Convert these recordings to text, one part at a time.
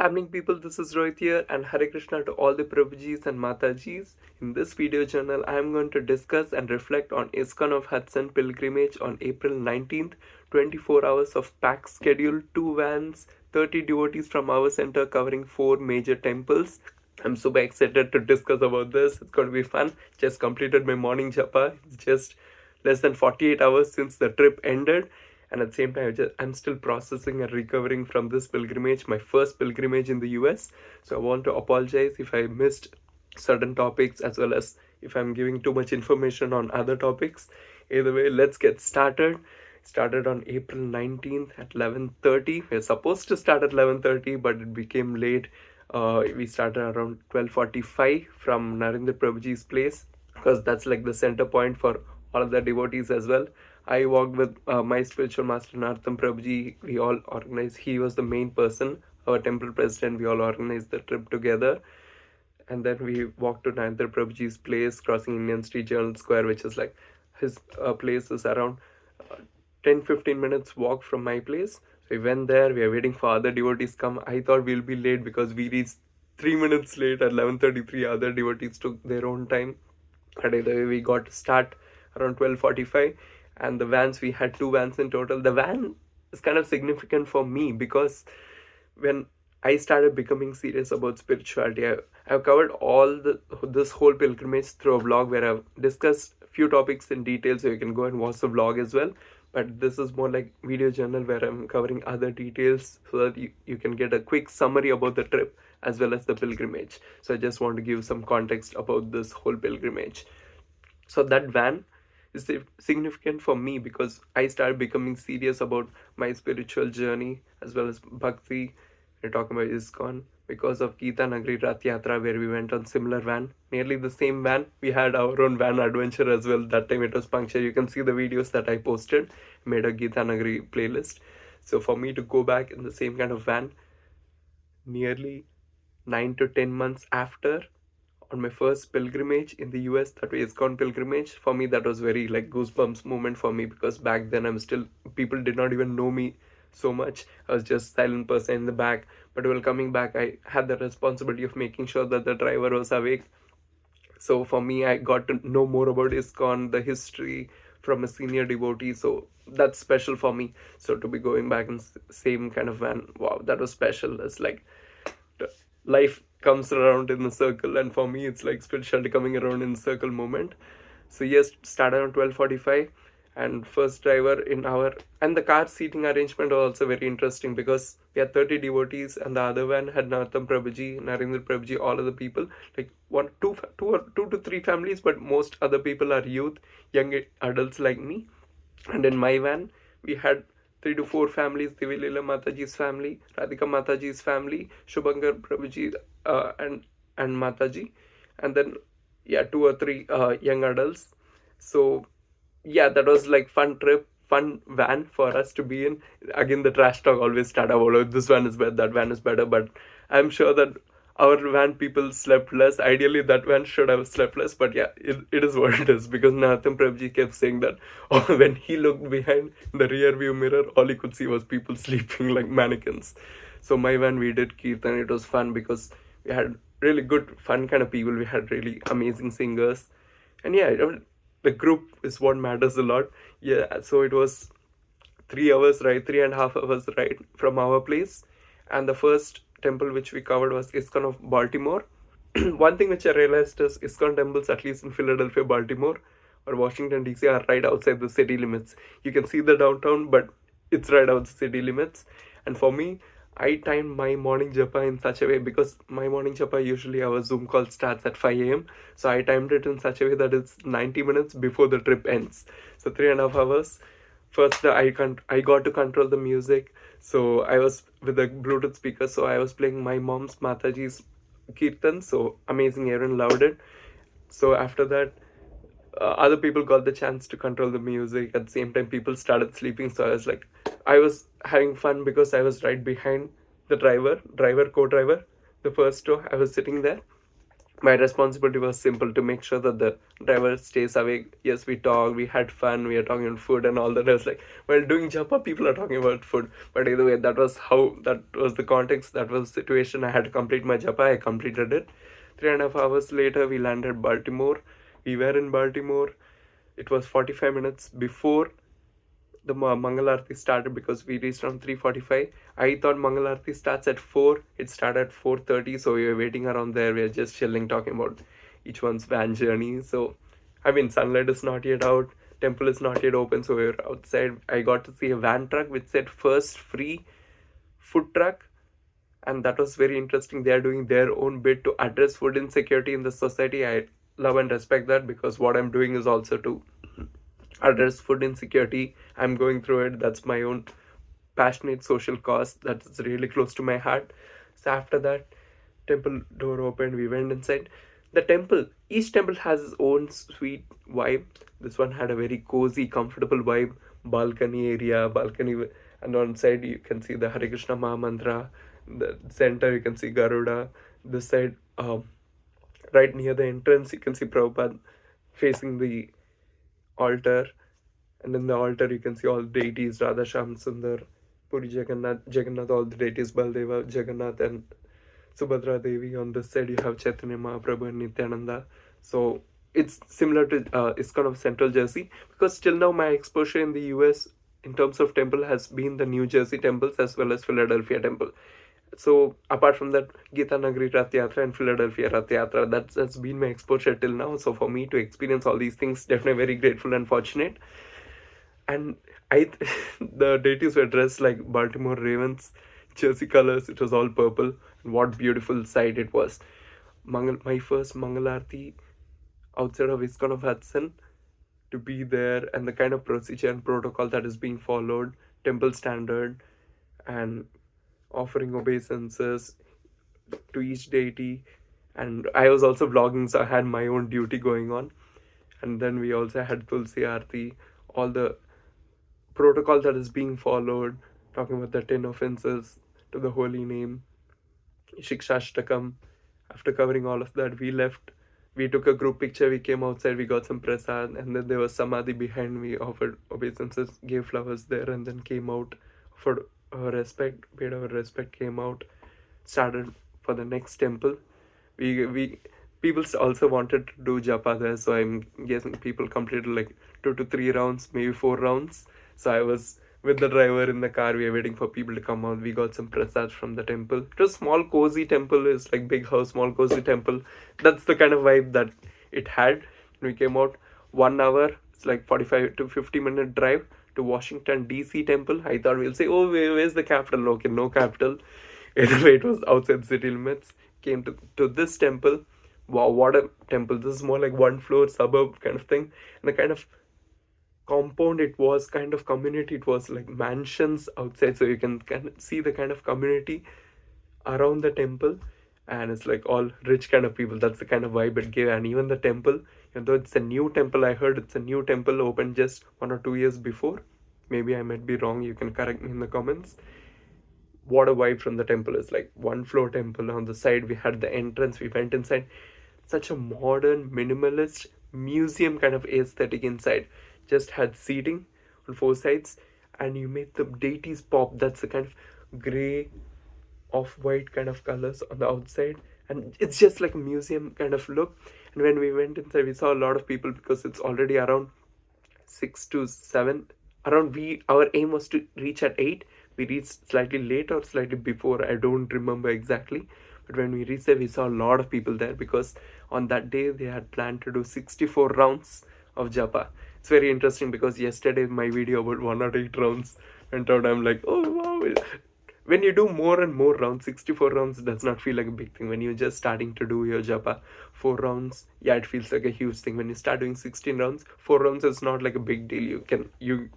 happening, people? This is Rohit here, and Hare Krishna to all the Prabhujis and Matajis. In this video channel, I am going to discuss and reflect on ISKCON of Hudson pilgrimage on April 19th, 24 hours of packed schedule, 2 vans, 30 devotees from our center covering 4 major temples. I'm super excited to discuss about this. It's going to be fun. Just completed my morning japa. It's just less than 48 hours since the trip ended, and at the same time I'm still processing and recovering from this pilgrimage, my first pilgrimage in the US. So I want to apologize if I missed certain topics, as well as if I'm giving too much information on other topics. Either way, let's get started on April 19th at 11:30. We're supposed to start at 11:30, but it became late. We started around 12:45 from Narendra Prabhuji's place, because that's like the center point for all of the devotees as well. I walked with my spiritual master Nartham Prabhuji. We all organized. He was the main person, our temple president. We all organized the trip together, and then we walked to Narendra Prabhuji's place, crossing Indian Street Journal Square, which is like his place is around 10-15 minutes walk from my place. So we went there. We are waiting for other devotees come. I thought we'll be late because we reached 3 minutes late at 11:33. Other devotees took their own time. But either way, we got to start around 12:45, and the vans, we had 2 vans in total. The van is kind of significant for me because when I started becoming serious about spirituality, I've covered this whole pilgrimage through a vlog where I've discussed a few topics in detail, so you can go and watch the vlog as well. But this is more like video journal where I'm covering other details, so that you can get a quick summary about the trip as well as the pilgrimage. So I just want to give some context about this whole pilgrimage. So that van is significant for me because I started becoming serious about my spiritual journey as well as bhakti. We're talking about ISKCON because of Gita Nagari Rath Yatra, where we went on similar van, nearly the same van. We had our own van adventure as well. That time it was punctured. You can see the videos that I posted, made a Gita Nagari playlist. So for me to go back in the same kind of van, nearly 9 to 10 months after, on my first pilgrimage in the US, that was ISKCON pilgrimage, for me that was very like goosebumps moment for me, because back then people did not even know me so much. I was just silent person in the back. But while coming back, I had the responsibility of making sure that the driver was awake. So for me, I got to know more about ISKCON, the history from a senior devotee. So that's special for me. So to be going back in same kind of van, wow, that was special. It's like life comes around in a circle, and for me it's like spirituality coming around in a circle moment. So yes, started on 12:45, and first driver in our, and the car seating arrangement was also very interesting because we had 30 devotees, and the other van had Nartham Prabhuji, Narendra Prabhuji, all of the people, like two to three families, but most other people are youth, young adults like me. And in my van we had 3 to 4 families: Divilila Mataji's family, Radhika Mataji's family, Shubhankar Prabhuji, and Mataji, and then 2 or 3 young adults. So yeah, that was like fun trip, fun van for us to be in. Again, the trash talk always start about, oh, this van is better, that van is better, but I'm sure that our van people slept less. Ideally, that van should have slept less, but yeah, it is what it is, because Nathan Prabhuji kept saying that when he looked behind the rear view mirror, all he could see was people sleeping like mannequins. So my van, we did Kirtan. It was fun because we had really good, fun kind of people. We had really amazing singers. And yeah, the group is what matters a lot. Yeah, so it was 3 hours ride, 3.5 hours ride from our place. And the first temple which we covered was ISKCON of Baltimore. One thing which I realized is ISKCON temples, at least in Philadelphia, Baltimore, or Washington DC, are right outside the city limits. You can see the downtown, but it's right out the city limits. And for me, I timed my morning japa in such a way, because my morning japa, usually our Zoom call starts at 5 a.m. So I timed it in such a way that it's 90 minutes before the trip ends. So 3.5 hours. First, I got to control the music. So I was with the Bluetooth speaker. So I was playing my mom's Mataji's Kirtan. So amazing, everyone loved it. So after that, other people got the chance to control the music. At the same time, people started sleeping. So I was having fun because I was right behind the co-driver, the first row. I was sitting there. my responsibility was simple, to make sure that the driver stays awake. Yes, we talked, we had fun, we are talking about food and all that. I was like, while doing japa, people are talking about food. But either way, that was the context, that was the situation. I had to complete my japa. I completed it. 3.5 hours later, we landed Baltimore. We were in Baltimore. It was 45 minutes before the Mangal Arati started, because we reached around 3:45. I thought Mangal Arati starts at 4. It started at 4:30, so we were waiting around there. We were just chilling, talking about each one's van journey. So, I mean, sunlight is not yet out, temple is not yet open, so we were outside. I got to see a van truck which said first free food truck, and that was very interesting. They are doing their own bit to address food insecurity in the society. I love and respect that, because what I'm doing is also to address food insecurity. I'm going through it. That's my own passionate social cause that's really close to my heart. So after that, temple door opened. We went inside. The temple, each temple has its own sweet vibe. This one had a very cozy, comfortable vibe. Balcony area, balcony, and on side you can see the Hare Krishna Maha Mantra. The center you can see Garuda. This side, right near the entrance, you can see Prabhupada facing the altar, and in the altar you can see all the deities: Radha, Sham, Sundar, Puri Jagannath, all the deities, Baldeva, Jagannath, and Subhadra Devi. On this side you have Chaitanya Mahaprabhu and Nityananda. So it's similar to ISKCON of Central Jersey, because till now my exposure in the US in terms of temple has been the New Jersey temples as well as Philadelphia temple. So apart from that, Gita Nagari Rath Yatra and Philadelphia Rath Yatra, that's been my exposure till now. So for me to experience all these things, definitely very grateful and fortunate. And I, the deities were dressed like Baltimore Ravens, jersey colors. It was all purple. And what beautiful sight it was. My first Mangal Arati outside of ISKCON of Hudson, to be there, and the kind of procedure and protocol that is being followed, temple standard, and offering obeisances to each deity. And I was also vlogging, so I had my own duty going on. And then we also had Tulsi Arti, all the protocol that is being followed, talking about the 10 offenses to the holy name, Shikshashtakam. After covering all of that, we left. We took a group picture, we came outside, we got some prasad, and then there was Samadhi behind me, offered obeisances, gave flowers there, and then came out, offered our respect, paid our respect, came out, started for the next temple. We people also wanted to do japa there, so I'm guessing people completed like 2 to 3 rounds, maybe 4 rounds. So I was with the driver in the car. We were waiting for people to come out. We got some prasad from the temple. It was small, cozy temple. It's like big house, small, cozy temple. That's the kind of vibe that it had. We came out 1 hour. It's like 45 to 50 minute drive to Washington DC temple. I thought we'll say, oh, where's the capital? Okay, no capital. Anyway, it was outside city limits. Came to this temple. Wow, what a temple. This is more like one floor suburb kind of thing. And the kind of compound it was, kind of community it was, like mansions outside, so you can kind of see the kind of community around the temple. And it's like all rich kind of people. That's the kind of vibe it gave. And even the temple, even though it's a new temple, I heard it's a new temple, opened just 1 or 2 years before. Maybe I might be wrong, you can correct me in the comments. What a vibe from the temple. Is like one floor temple. On the side we had the entrance, we went inside. Such a modern, minimalist museum kind of aesthetic inside. Just had seating on 4 sides, and you made the deities pop. That's the kind of gray, off-white kind of colors on the outside, and it's just like a museum kind of look. And when we went inside, we saw a lot of people, because it's already around 6 to 7. Around, our aim was to reach at 8. We reached slightly late or slightly before, I don't remember exactly. But when we reached there, we saw a lot of people there, because on that day they had planned to do 64 rounds of japa. It's very interesting, because yesterday my video about 108 rounds went out. I'm like, oh wow. When you do more and more rounds, 64 rounds does not feel like a big thing. When you're just starting to do your japa, 4 rounds, yeah, it feels like a huge thing. When you start doing 16 rounds, 4 rounds is not like a big deal.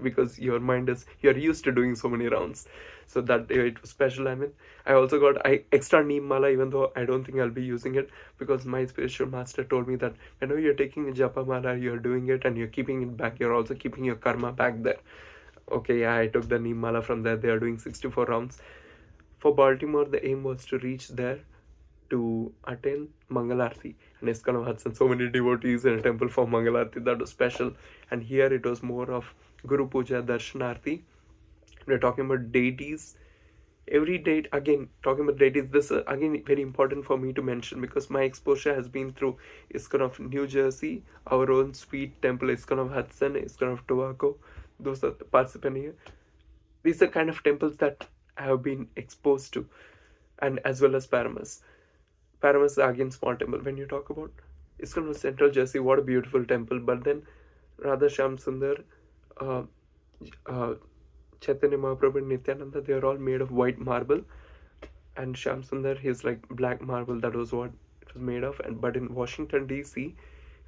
Because your mind is, you're used to doing so many rounds. So that day it was special. I mean, I also got extra neem mala, even though I don't think I'll be using it, because my spiritual master told me that whenever you're taking a japa mala, you're doing it and you're keeping it back. You're also keeping your karma back there. Okay, yeah, I took the neem mala from there. They are doing 64 rounds. For Baltimore, the aim was to reach there to attend Mangal Arati and ISKCON of Hudson. So many devotees in a temple for Mangal Arati, that was special. And here it was more of Guru Puja, Darshanarti. We're talking about deities. Every date, again, talking about deities, this is again very important for me to mention because my exposure has been through ISKCON of New Jersey, our own sweet temple, ISKCON of Hudson, ISKCON of Tobacco. Those are the participants here. These are kind of temples that I have been exposed to, and as well as Paramus. Paramus is again small temple. When you talk about ISKCON of Central Jersey, what a beautiful temple. But then Radha Shyam Sundar, uh, uh, Chaitanya Mahaprabhu and Nityananda, they are all made of white marble. And Shyam Sundar, he's like black marble. That was what it was made of. And but in Washington DC,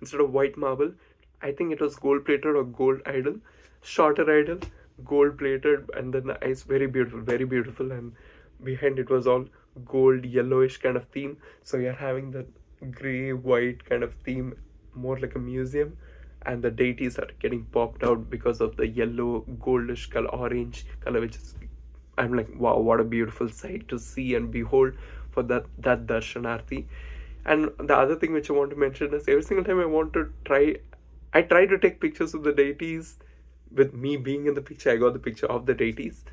instead of white marble, I think it was gold plated or gold idol, shorter idol, gold plated, and then the eyes very beautiful. And behind it was all gold, yellowish kind of theme. So you're having the gray, white kind of theme, more like a museum. And the deities are getting popped out because of the yellow, goldish color, orange color, which is, I'm like, wow, what a beautiful sight to see and behold for that darshanarti. And the other thing which I want to mention is every single time I try to take pictures of the deities. With me being in the picture, I got the picture of the deities.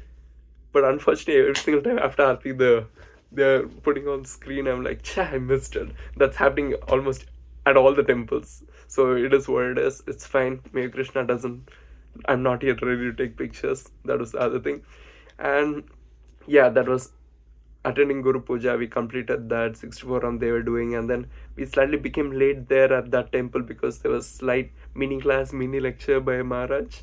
But unfortunately, every single time after Aarti, they're putting on screen, I'm like, cha, I missed it. That's happening almost at all the temples. So it is what it is. It's fine. Maybe Krishna doesn't. I'm not yet ready to take pictures. That was the other thing. And yeah, that was attending Guru Puja. We completed that 64 round they were doing, and then we slightly became late there at that temple because there was slight mini class, mini lecture by Maharaj.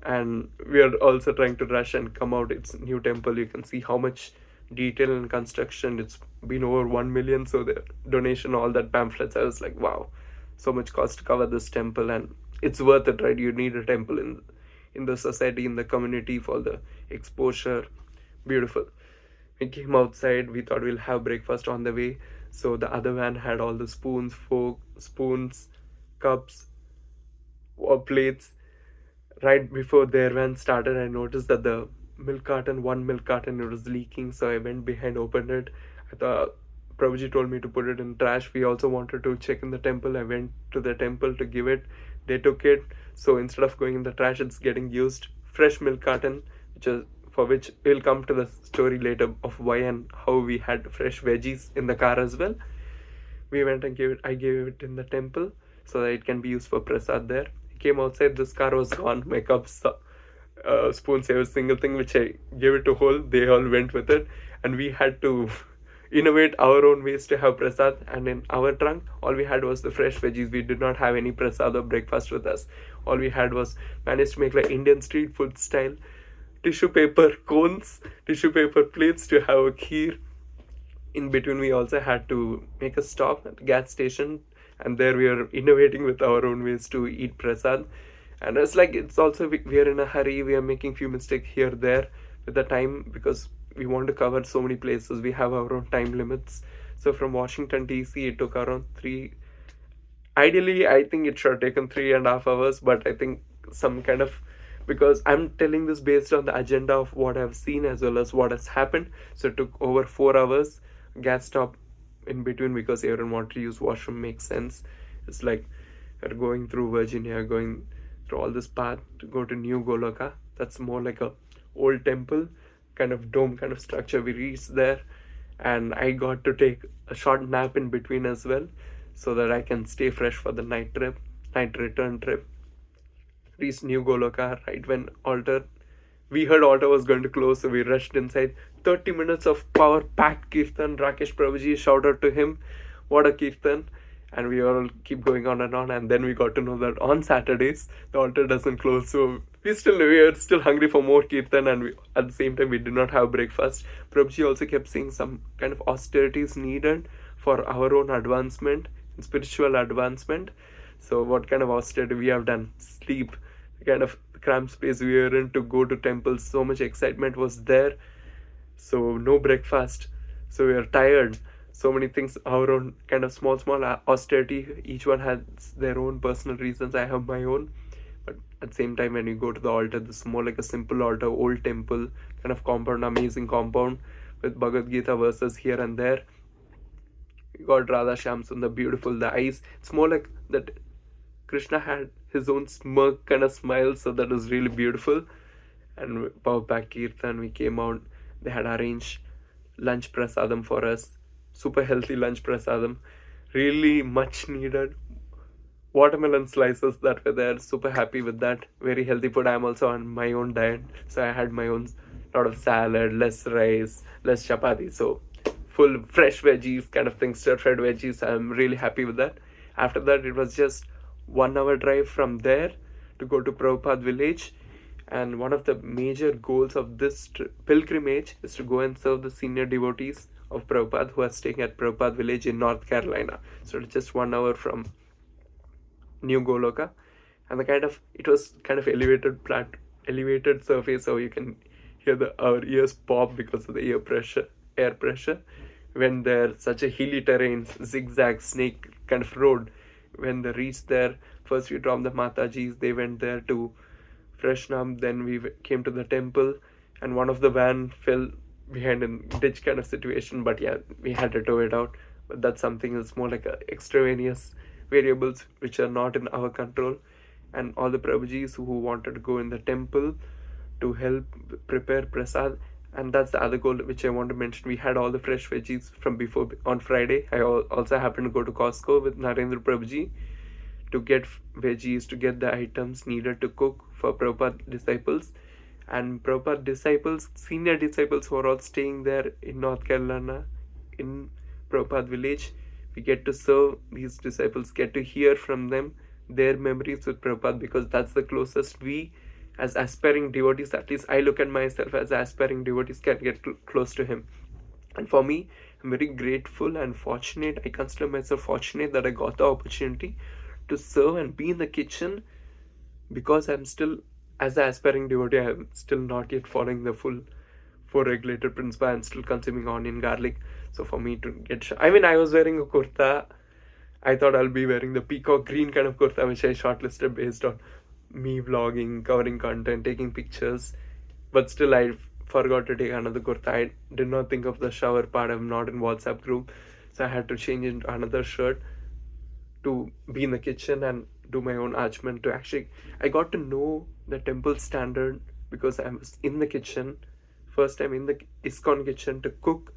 And we are also trying to rush and come out. It's new temple. You can see how much detail and construction. It's been over 1 million. So the donation, all that pamphlets, I was like, wow, so much cost to cover this temple, and it's worth it, right? You need a temple in the society, in the community for the exposure. Beautiful. We came outside. We thought we'll have breakfast on the way. So the other van had all the spoons, spoons, cups, or plates. Right before their van started, I noticed that one milk carton, it was leaking. So I went behind, opened it. I thought Prabhuji told me to put it in trash. We also wanted to check in the temple. I went to the temple to give it. They took it. So instead of going in the trash, it's getting used. Fresh milk carton, for which we'll come to the story later of why and how we had fresh veggies in the car as well. We went and I gave it in the temple so that it can be used for prasad there. Came outside, this car was gone. My cups, spoons, every single thing which I gave it to hold, they all went with it. And we had to innovate our own ways to have prasad. And in our trunk, all we had was the fresh veggies. We did not have any prasad or breakfast with us. All we had was managed to make like Indian street food style tissue paper cones, tissue paper plates to have a kheer. In between, we also had to make a stop at the gas station, and there we are innovating with our own ways to eat prasad. And it's like, it's also, we are in a hurry. We are making few mistakes here there with the time because we want to cover so many places. We have our own time limits. So from Washington DC, it took around ideally I think it should have taken 3.5 hours, but I think some kind of, because I'm telling this based on the agenda of what I've seen as well as what has happened. So it took over 4 hours. Gas stop in between because everyone wanted to use washroom. Makes sense. It's like we're going through Virginia, going through all this path to go to New Goloka. That's more like a old temple, kind of dome kind of structure. We reached there, and I got to take a short nap in between as well, so that I can stay fresh for the night return trip. Reached New Goloka right when we heard altar was going to close, so we rushed inside. 30 minutes of power-packed kirtan. Rakesh Prabhuji, shout out to him. What a kirtan. And we all keep going on. And then we got to know that on Saturdays, the altar doesn't close. So we are still hungry for more kirtan. And at the same time, we did not have breakfast. Prabhuji also kept saying some kind of austerities needed for our own advancement, spiritual advancement. So what kind of austerity we have done? Sleep. The kind of cramped space we were in to go to temples. So much excitement was there. So no breakfast. So we are tired. So many things, our own kind of small austerity. Each one has their own personal reasons. I have my own. But at the same time, when you go to the altar, this is more like a simple altar, old temple, kind of compound, amazing compound with Bhagavad Gita verses here and there. We got Radha Shyam Sundar, beautiful. The eyes, it's more like that Krishna had his own smirk kind of smile, so that was really beautiful. And Prabhupada Kirtan, we came out, they had arranged lunch prasadam for us, super healthy lunch prasadam, really much needed. Watermelon slices that were there, super happy with that. Very healthy food. I'm also on my own diet, so I had my own lot of salad, less rice, less chapati, so full fresh veggies kind of thing, stir-fried veggies. I'm really happy with that. After that, it was just 1 hour drive from there to go to Prabhupada village, and one of the major goals of this pilgrimage is to go and serve the senior devotees of Prabhupada who are staying at Prabhupada village in North Carolina. So it's just 1 hour from New Goloka, and it was kind of elevated surface, so you can hear our ears pop because of the air pressure. When there's such a hilly terrain, zigzag snake kind of road, when they reached there, first we dropped the Matajis, they went there to freshen up, then we came to the temple, and one of the van fell behind a ditch kind of situation, but yeah, we had to tow it out. But that's something that's more like a extraneous variables which are not in our control. And all the Prabhujis who wanted to go in the temple to help prepare prasad, and that's the other goal which I want to mention. We had all the fresh veggies from before on Friday. I also happened to go to Costco with Narendra Prabhuji to get veggies, to get the items needed to cook for Prabhupada disciples. And Prabhupada disciples, senior disciples who are all staying there in North Carolina, in Prabhupada village, we get to serve these disciples, get to hear from them their memories with Prabhupada, because that's the closest we as aspiring devotees, at least I look at myself as aspiring devotees, can get close to him. And for me, I'm very grateful and fortunate. I consider myself fortunate that I got the opportunity to serve and be in the kitchen, because I'm still, as an aspiring devotee, I'm still not yet following the full 4 regulated principle. I'm still consuming onion, garlic. So for me to get, I was wearing a kurta. I thought I'll be wearing the peacock green kind of kurta, which I shortlisted based on me vlogging, covering content, taking pictures. But still, I forgot to take another kurta. I did not think of the shower part. I'm not in WhatsApp group, so I had to change into another shirt to be in the kitchen and do my own archment. To actually, I got to know the temple standard because I was in the kitchen, first time in the ISKCON kitchen to cook.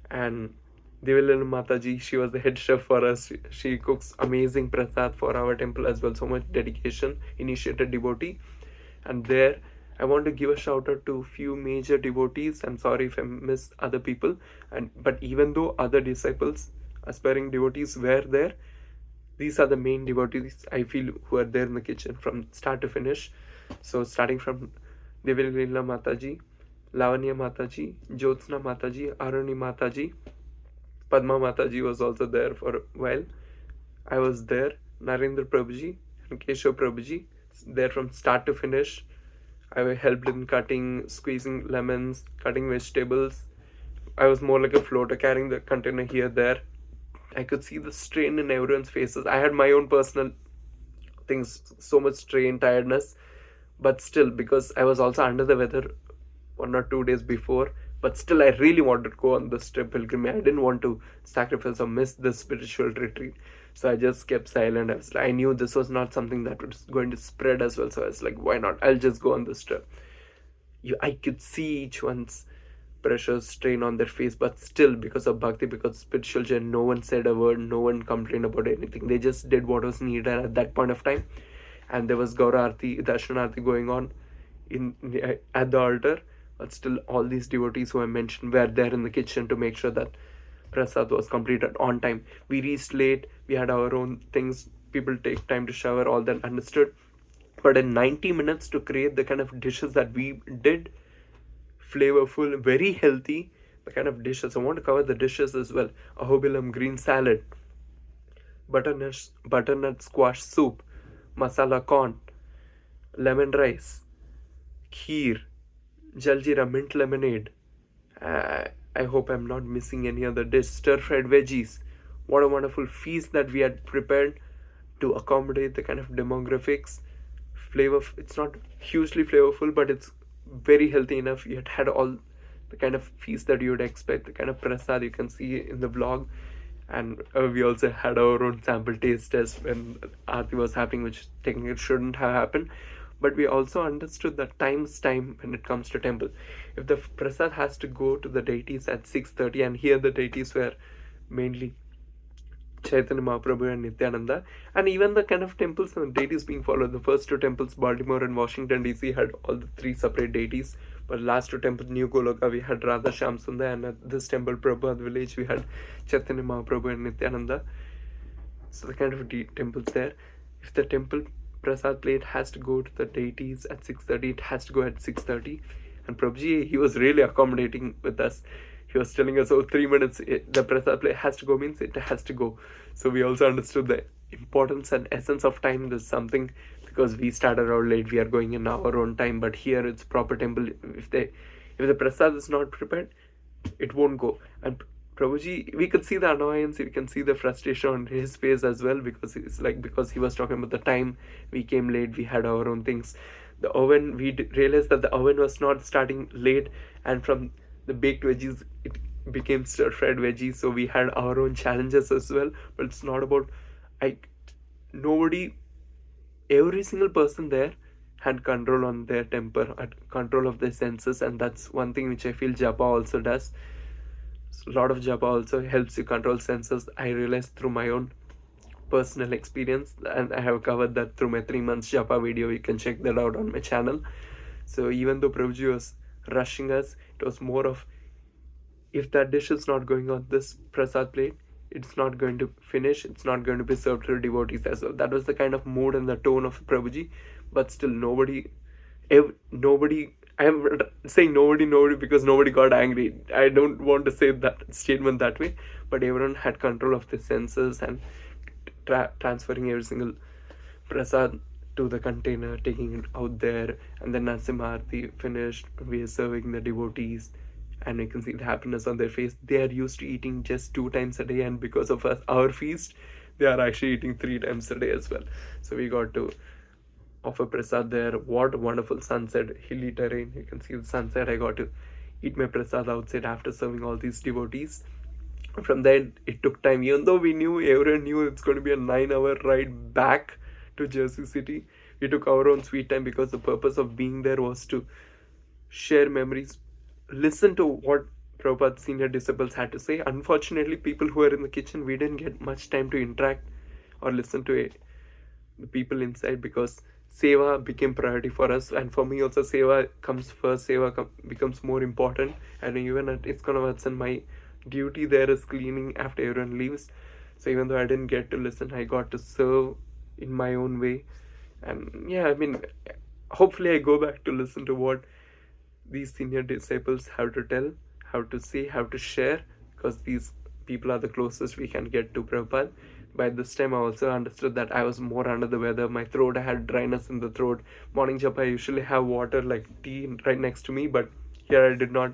And Devilil Mataji, she was the head chef for us. She cooks amazing prasad for our temple as well. So much dedication, initiated devotee. And there, I want to give a shout out to few major devotees. I'm sorry if I miss other people. But even though other disciples, aspiring devotees were there, these are the main devotees I feel who are there in the kitchen from start to finish. So starting from Devilila Mataji, Lavanya Mataji, Jyotsna Mataji, Aruni Mataji, Padma Mataji was also there for a while. I was there, Narendra Prabhuji and Keshav Prabhuji, there from start to finish. I helped in cutting, squeezing lemons, cutting vegetables. I was more like a floater, carrying the container here, there. I could see the strain in everyone's faces. I had my own personal things, so much strain, tiredness. But still, because I was also under the weather 1 or 2 days before, but still I really wanted to go on this pilgrimage. I didn't want to sacrifice or miss the spiritual retreat. So I just kept silent. I knew this was not something that was going to spread as well. So I was like, why not? I'll just go on this trip. I could see each one's pressure, strain on their face, but still, because of bhakti, because spiritual journey, no one said a word, no one complained about anything. They just did what was needed at that point of time. And there was Gaura Arati, Darshan Arati going on at the altar. But still, all these devotees who I mentioned were there in the kitchen to make sure that prasad was completed on time. We reached late, we had our own things, people take time to shower, all that understood. But in 90 minutes to create the kind of dishes that we did, flavorful, very healthy, the kind of dishes. I want to cover the dishes as well. Ahobilam green salad, butternut squash soup, masala corn, lemon rice, kheer, jaljeera mint lemonade. I hope I'm not missing any other dish. Stir-fried veggies. What a wonderful feast that we had prepared to accommodate the kind of demographics. Flavor. It's not hugely flavorful, but it's very healthy enough. You had all the kind of feast that you would expect, the kind of prasad you can see in the vlog. And we also had our own sample taste test when Aarti was happening, which technically shouldn't have happened. But we also understood that time is time when it comes to temple. If the prasad has to go to the deities at 6:30, and here the deities were mainly Chaitanya Mahaprabhu and Nityananda, and even the kind of temples and deities being followed. The first two temples, Baltimore and Washington DC, had all the three separate deities. But last two temples, New Goloka, we had Radha Shyam Sundar, and at this temple, Prabhupada village, we had Chaitanya Mahaprabhu and Nityananda. So the kind of temples there. If the temple prasad plate has to go to the deities at 6:30, it has to go at 6:30. And Prabhuji, he was really accommodating with us. He was telling us, oh, 3 minutes, the prasad plate has to go means it has to go. So we also understood the importance and essence of time. There's something, because we started out late, we are going in our own time. But here it's proper temple. If the prasad is not prepared, it won't go. And Prabhuji, we could see the annoyance, we can see the frustration on his face as well, because it's like, because he was talking about the time we came late, we had our own things. The oven, we realized that the oven was not starting late, and from the baked veggies, it became stir-fried veggies, so we had our own challenges as well. But it's not about, nobody, every single person there had control on their temper, had control of their senses, and that's one thing which I feel japa also does. A lot of japa also helps you control senses. I realized through my own personal experience, and I have covered that through my 3 months japa video. You can check that out on my channel. So even though Prabhuji was rushing us, it was more of, if that dish is not going on this prasad plate, it's not going to finish, it's not going to be served to devotees as well. That was the kind of mood and the tone of Prabhuji. But still, nobody, I am saying nobody because nobody got angry. I don't want to say that statement that way, but everyone had control of the senses and transferring every single prasad to the container, taking it out there, and then Narasimha Arati finished. We are serving the devotees, and you can see the happiness on their face. They are used to eating just 2 times a day, and because of us, our feast, they are actually eating 3 times a day as well. So we got to offer prasad there. What wonderful sunset, hilly terrain, you can see the sunset. I got to eat my prasad outside after serving all these devotees. From there, it took time, even though everyone knew it's going to be a 9-hour ride back to Jersey City. We took our own sweet time, because the purpose of being there was to share memories, listen to what Prabhupada's senior disciples had to say. Unfortunately, people who were in the kitchen, we didn't get much time to interact or listen to it, the people inside, because Seva became priority for us, and for me also Seva comes first. Seva becomes more important, and even at ISKCON of Hudson, my duty there is cleaning after everyone leaves. So even though I didn't get to listen, I got to serve in my own way. And yeah, I mean, hopefully I go back to listen to what these senior disciples have to tell, how to say, how to share, because these people are the closest we can get to Prabhupada. By this time, I also understood that I was more under the weather. My throat, I had dryness in the throat. Morning japa, I usually have water like tea right next to me, but here I did not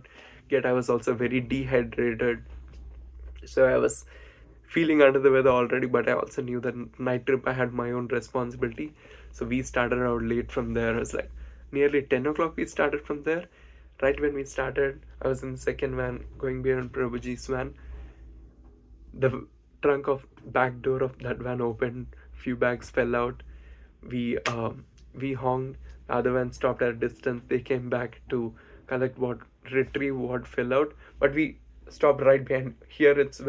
get. I was also very dehydrated. So I was feeling under the weather already, but I also knew that night trip, I had my own responsibility. So we started out late from there. It was like nearly 10 o'clock we started from there. Right when we started, I was in the second van going behind Prabhuji's van. The trunk of back door of that van opened, few bags fell out. We honked, the other van stopped at a distance. They came back to retrieve what fell out, but we stopped right behind. Here as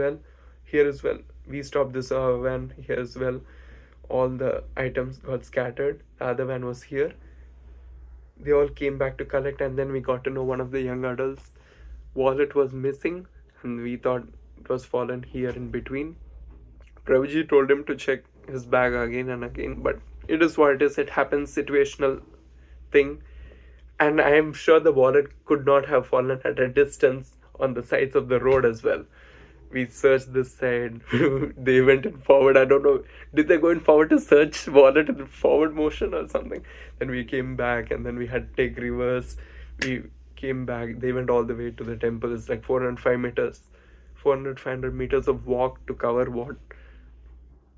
well, we stopped this van here as well. All the items got scattered. The other van was here. They all came back to collect, and then we got to know one of the young adults' wallet was missing, and we thought it was fallen here in between. Prabhuji told him to check his bag again and again, but it is what it is. It happens, situational thing. And I am sure the wallet could not have fallen at a distance on the sides of the road as well. We searched this side. They went in forward. I don't know. Did they go in forward to search wallet in forward motion or something? Then we came back, and then we had to take reverse. We came back. They went all the way to the temple. It's like 405 meters. 500 meters of walk to cover what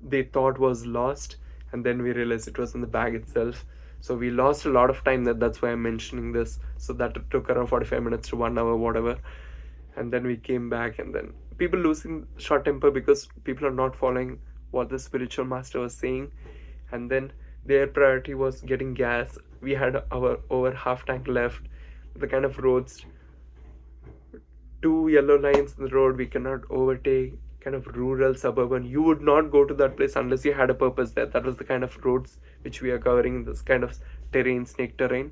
they thought was lost. And then we realized it was in the bag itself. So we lost a lot of time. That's why I'm mentioning this. So that took around 45 minutes to 1 hour, whatever. And then we came back, and then people losing short temper because people are not following what the spiritual master was saying. And then their priority was getting gas. We had our over half tank left. The kind of roads, two yellow lines in the road, we cannot overtake, kind of rural suburban. You would not go to that place unless you had a purpose there. That was the kind of roads which we are covering, this kind of terrain, snake terrain.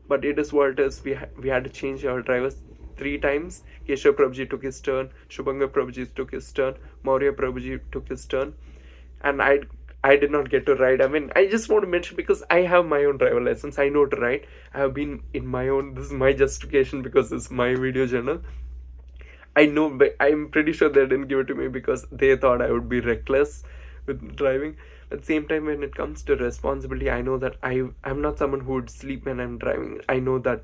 But it is what it is. We had to change our drivers 3 times. Keshav Prabhuji took his turn, Shubhanga Prabhuji took his turn, Maurya Prabhuji took his turn, and I did not get to ride. I mean, I just want to mention because I have my own driver license. I know to ride. I have been in my own. This is my justification because this is my video journal. I know, but I'm pretty sure they didn't give it to me because they thought I would be reckless with driving. At the same time, when it comes to responsibility, I know that I'm not someone who would sleep when I'm driving. I know that,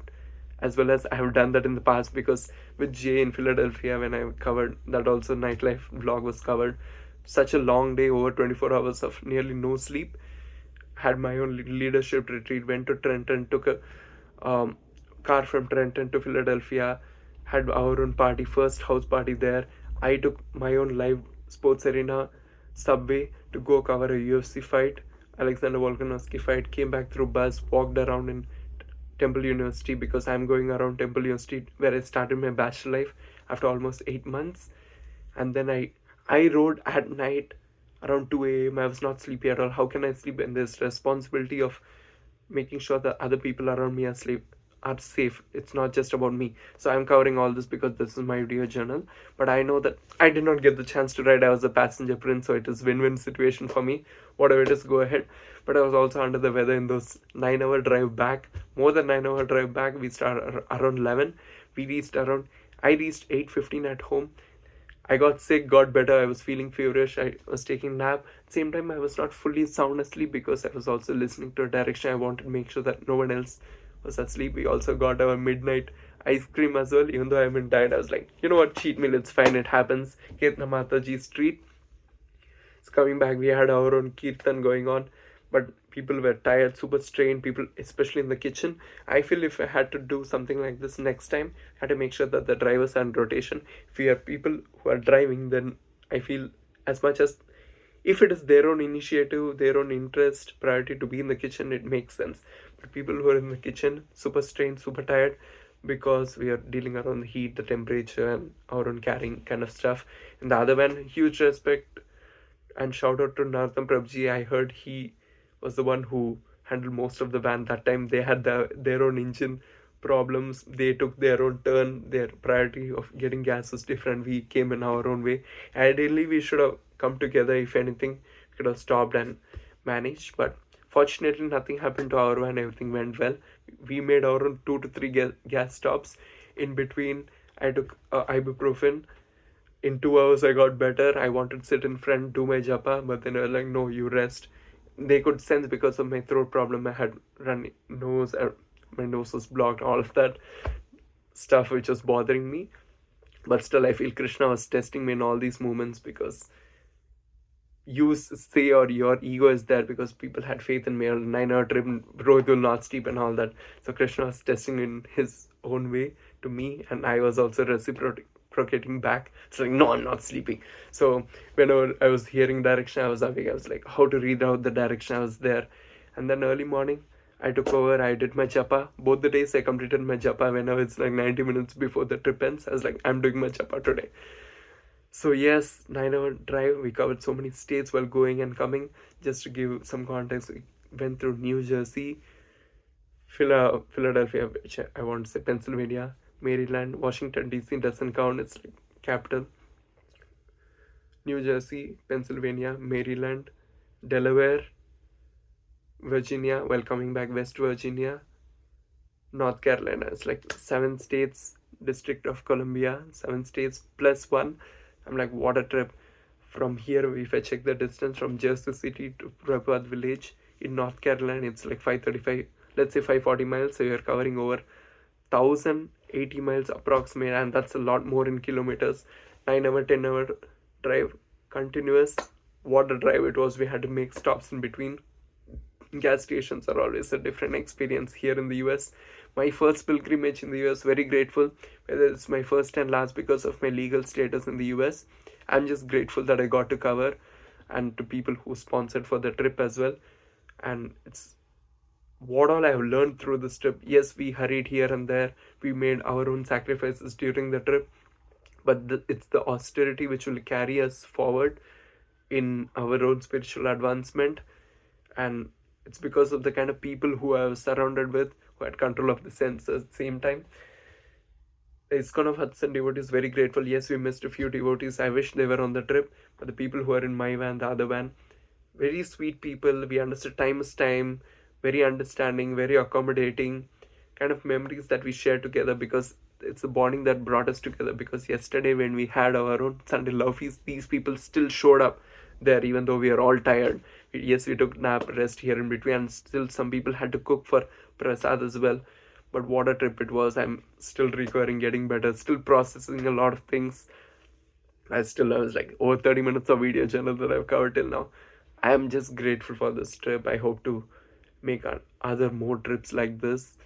as well as I have done that in the past, because with Jay in Philadelphia, when I covered that, also nightlife vlog was covered. Such a long day, over 24 hours of nearly no sleep. Had my own leadership retreat, went to Trenton, took a car from Trenton to Philadelphia, had our own party, first house party there. I took my own live sports arena subway to go cover a UFC fight, Alexander Volkanovski fight, came back through bus, walked around in Temple University because I'm going around Temple University where I started my bachelor life after almost 8 months. And then I rode at night around 2 a.m. I was not sleepy at all. How can I sleep when there's responsibility of making sure that other people around me are safe? It's not just about me. So I'm covering all this because this is my video journal. But I know that I did not get the chance to ride. I was a passenger prince, so it is win-win situation for me. Whatever it is, go ahead. But I was also under the weather in those 9-hour drive back. More than 9-hour drive back. We started around 11. I reached 8:15 at home. I got sick, got better. I was feeling feverish. I was taking nap. Same time, I was not fully sound asleep because I was also listening to a direction. I wanted to make sure that no one else was asleep. We also got our midnight ice cream as well. Even though I've been tired, I was like, you know what, cheat meal, it's fine, it happens. Ketna Mataji Street. It's coming back. We had our own kirtan going on, but people were tired, super strained, people, especially in the kitchen. I feel if I had to do something like this next time, I had to make sure that the drivers are in rotation. If we have people who are driving, then I feel as much as if it is their own initiative, their own interest, priority to be in the kitchen, it makes sense. But people who are in the kitchen, super strained, super tired, because we are dealing around the heat, the temperature, and our own carrying kind of stuff. In the other one, huge respect and shout out to Nartham Prabhuji. I heard he was the one who handled most of the van that time. They had their own engine problems. They took their own turn. Their priority of getting gas was different. We came in our own way. Ideally, we should have come together. If anything, we could have stopped and managed. But fortunately, nothing happened to our van. Everything went well. We made our own 2 to 3 gas stops. In between, I took ibuprofen. In 2 hours, I got better. I wanted to sit in front, do my japa, but then I was like, no, you rest. They could sense because of my throat problem. I had runny nose, my nose was blocked, all of that stuff which was bothering me. But still, I feel Krishna was testing me in all these moments because you say, or your ego is there because people had faith in me. A 9-hour trip, road will not steep and all that. So Krishna was testing in his own way to me, and I was also reciprocating back. It's like, no, I'm not sleeping. So whenever I was hearing direction, I was awake. I was like, how to read out the direction, I was there. And then early morning, I took over. I did my japa. Both the days I completed my japa whenever it's like 90 minutes before the trip ends. I was like, I'm doing my japa today. So yes, 9-hour drive. We covered so many states while going and coming. Just to give some context, we went through New Jersey, Philadelphia, which I want to say Pennsylvania, Maryland, Washington DC doesn't count, it's like capital. New Jersey, Pennsylvania, Maryland, Delaware, Virginia, while coming back West Virginia, North Carolina. It's like 7 states, District of Columbia, 7 states plus 1. I'm like, what a trip. From here, if I check the distance from Jersey City to Prabhupada Village in North Carolina, it's like 535, let's say 540 miles. So you're covering over 1,080 miles approximately, and that's a lot more in kilometers. 9-hour, 10-hour drive, continuous. What a drive it was. We had to make stops in between. Gas stations are always a different experience here in the US. My first pilgrimage in the US, very grateful. Whether it's my first and last because of my legal status in the US, I'm just grateful that I got to cover, and to people who sponsored for the trip as well. And it's what all I have learned through this trip. Yes, we hurried here and there, we made our own sacrifices during the trip, but it's the austerity which will carry us forward in our own spiritual advancement. And it's because of the kind of people who I was surrounded with, who had control of the senses at the same time. The ISKCON of Hudson devotees, very grateful. Yes, we missed a few devotees. I wish they were on the trip, but the people who are in my van, the other van, very sweet people. We understood time is time, very understanding, very accommodating, kind of memories that we share together, because it's the bonding that brought us together. Because yesterday when we had our own Sunday love feast, these people still showed up there even though we are all tired. Yes, we took nap, rest here in between, and still some people had to cook for prasad as well. But what a trip it was. I'm still recovering, getting better, still processing a lot of things. I was like over 30 minutes of video journal that I've covered till now. I am just grateful for this trip. I hope to make other more trips like this.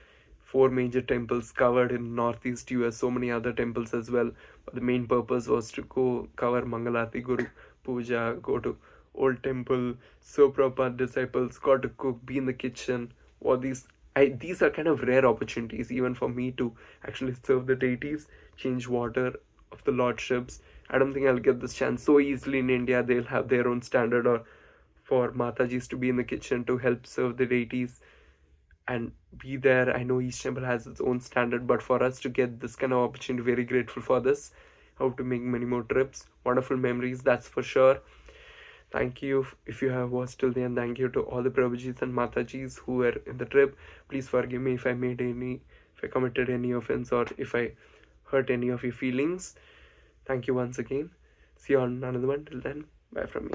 4 major temples covered in Northeast US, so many other temples as well. But the main purpose was to go cover Mangal Arati, Guru Puja, go to old temple, so Prabhupada disciples, got to cook, be in the kitchen. All these are kind of rare opportunities even for me to actually serve the deities, change water of the lordships. I don't think I'll get this chance so easily in India. They'll have their own standard, or for Matajis to be in the kitchen to help serve the deities and be there. I know each temple has its own standard, but for us to get this kind of opportunity, very grateful for this. Hope to make many more trips. Wonderful memories, that's for sure. Thank you if you have watched till the end. Thank you to all the Prabhujis and Matajis who were in the trip. Please forgive me if I committed any offense, or if I hurt any of your feelings. Thank you once again. See you on another one. Till then, bye from me.